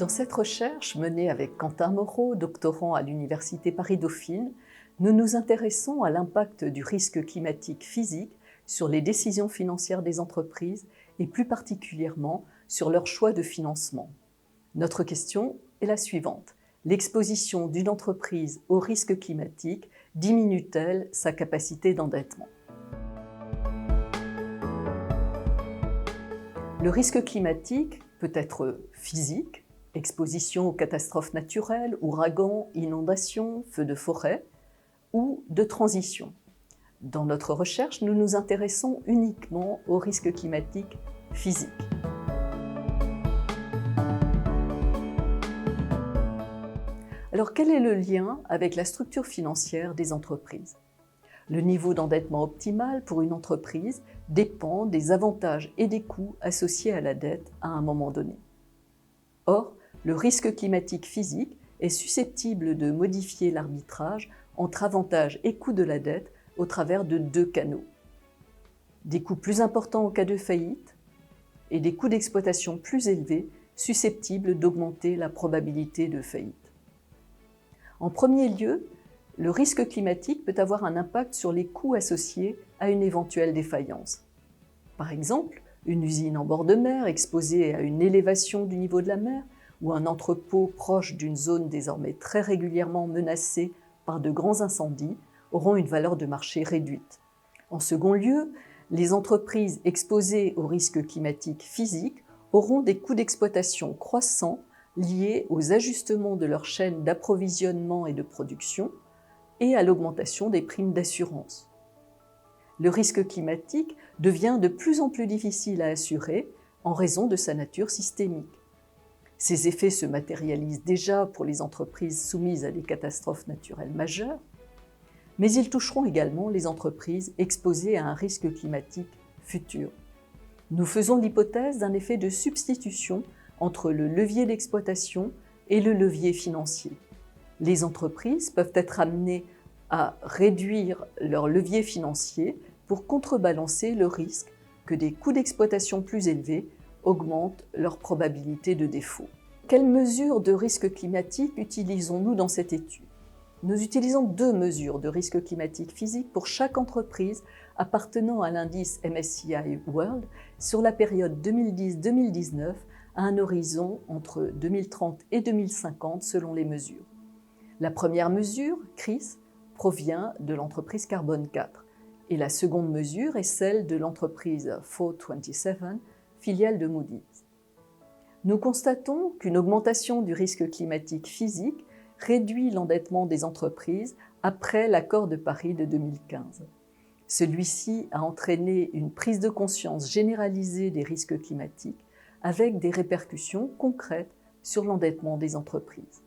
Dans cette recherche menée avec Quentin Moreau, doctorant à l'Université Paris-Dauphine, nous nous intéressons à l'impact du risque climatique physique sur les décisions financières des entreprises et plus particulièrement sur leur choix de financement. Notre question est la suivante. L'exposition d'une entreprise au risque climatique diminue-t-elle sa capacité d'endettement? Le risque climatique peut être physique, exposition aux catastrophes naturelles, ouragans, inondations, feux de forêt, ou de transition. Dans notre recherche, nous nous intéressons uniquement au risque climatique physique. Alors, quel est le lien avec la structure financière des entreprises? Le niveau d'endettement optimal pour une entreprise dépend des avantages et des coûts associés à la dette à un moment donné. Or, le risque climatique physique est susceptible de modifier l'arbitrage entre avantages et coûts de la dette au travers de deux canaux. Des coûts plus importants en cas de faillite et des coûts d'exploitation plus élevés susceptibles d'augmenter la probabilité de faillite. En premier lieu, le risque climatique peut avoir un impact sur les coûts associés à une éventuelle défaillance. Par exemple, une usine en bord de mer exposée à une élévation du niveau de la mer ou un entrepôt proche d'une zone désormais très régulièrement menacée par de grands incendies auront une valeur de marché réduite. En second lieu, les entreprises exposées au risque climatique physique auront des coûts d'exploitation croissants liés aux ajustements de leur chaîne d'approvisionnement et de production et à l'augmentation des primes d'assurance. Le risque climatique devient de plus en plus difficile à assurer en raison de sa nature systémique. Ces effets se matérialisent déjà pour les entreprises soumises à des catastrophes naturelles majeures, mais ils toucheront également les entreprises exposées à un risque climatique futur. Nous faisons l'hypothèse d'un effet de substitution entre le levier d'exploitation et le levier financier. Les entreprises peuvent être amenées à réduire leur levier financier pour contrebalancer le risque que des coûts d'exploitation plus élevés augmentent leur probabilité de défaut. Quelles mesures de risque climatique utilisons-nous dans cette étude? Nous utilisons deux mesures de risque climatique physique pour chaque entreprise appartenant à l'indice MSCI World sur la période 2010-2019 à un horizon entre 2030 et 2050 selon les mesures. La première mesure, CRIS, provient de l'entreprise Carbone 4 et la seconde mesure est celle de l'entreprise 427, filiale de Moody's. Nous constatons qu'une augmentation du risque climatique physique réduit l'endettement des entreprises après l'accord de Paris de 2015. Celui-ci a entraîné une prise de conscience généralisée des risques climatiques avec des répercussions concrètes sur l'endettement des entreprises.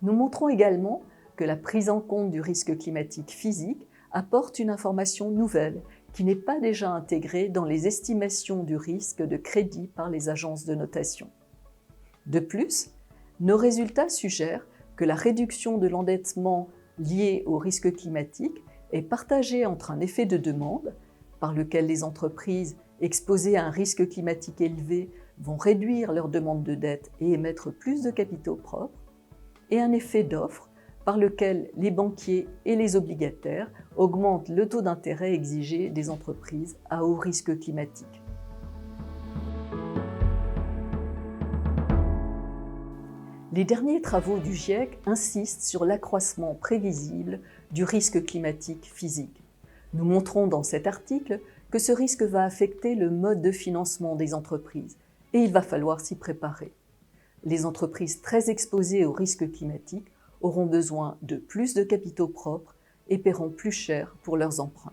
Nous montrons également que la prise en compte du risque climatique physique apporte une information nouvelle qui n'est pas déjà intégrée dans les estimations du risque de crédit par les agences de notation. De plus, nos résultats suggèrent que la réduction de l'endettement lié au risque climatique est partagée entre un effet de demande, par lequel les entreprises exposées à un risque climatique élevé vont réduire leur demande de dette et émettre plus de capitaux propres, et un effet d'offre, par lequel les banquiers et les obligataires augmentent le taux d'intérêt exigé des entreprises à haut risque climatique. Les derniers travaux du GIEC insistent sur l'accroissement prévisible du risque climatique physique. Nous montrons dans cet article que ce risque va affecter le mode de financement des entreprises et il va falloir s'y préparer. Les entreprises très exposées au risque climatique auront besoin de plus de capitaux propres et paieront plus cher pour leurs emprunts.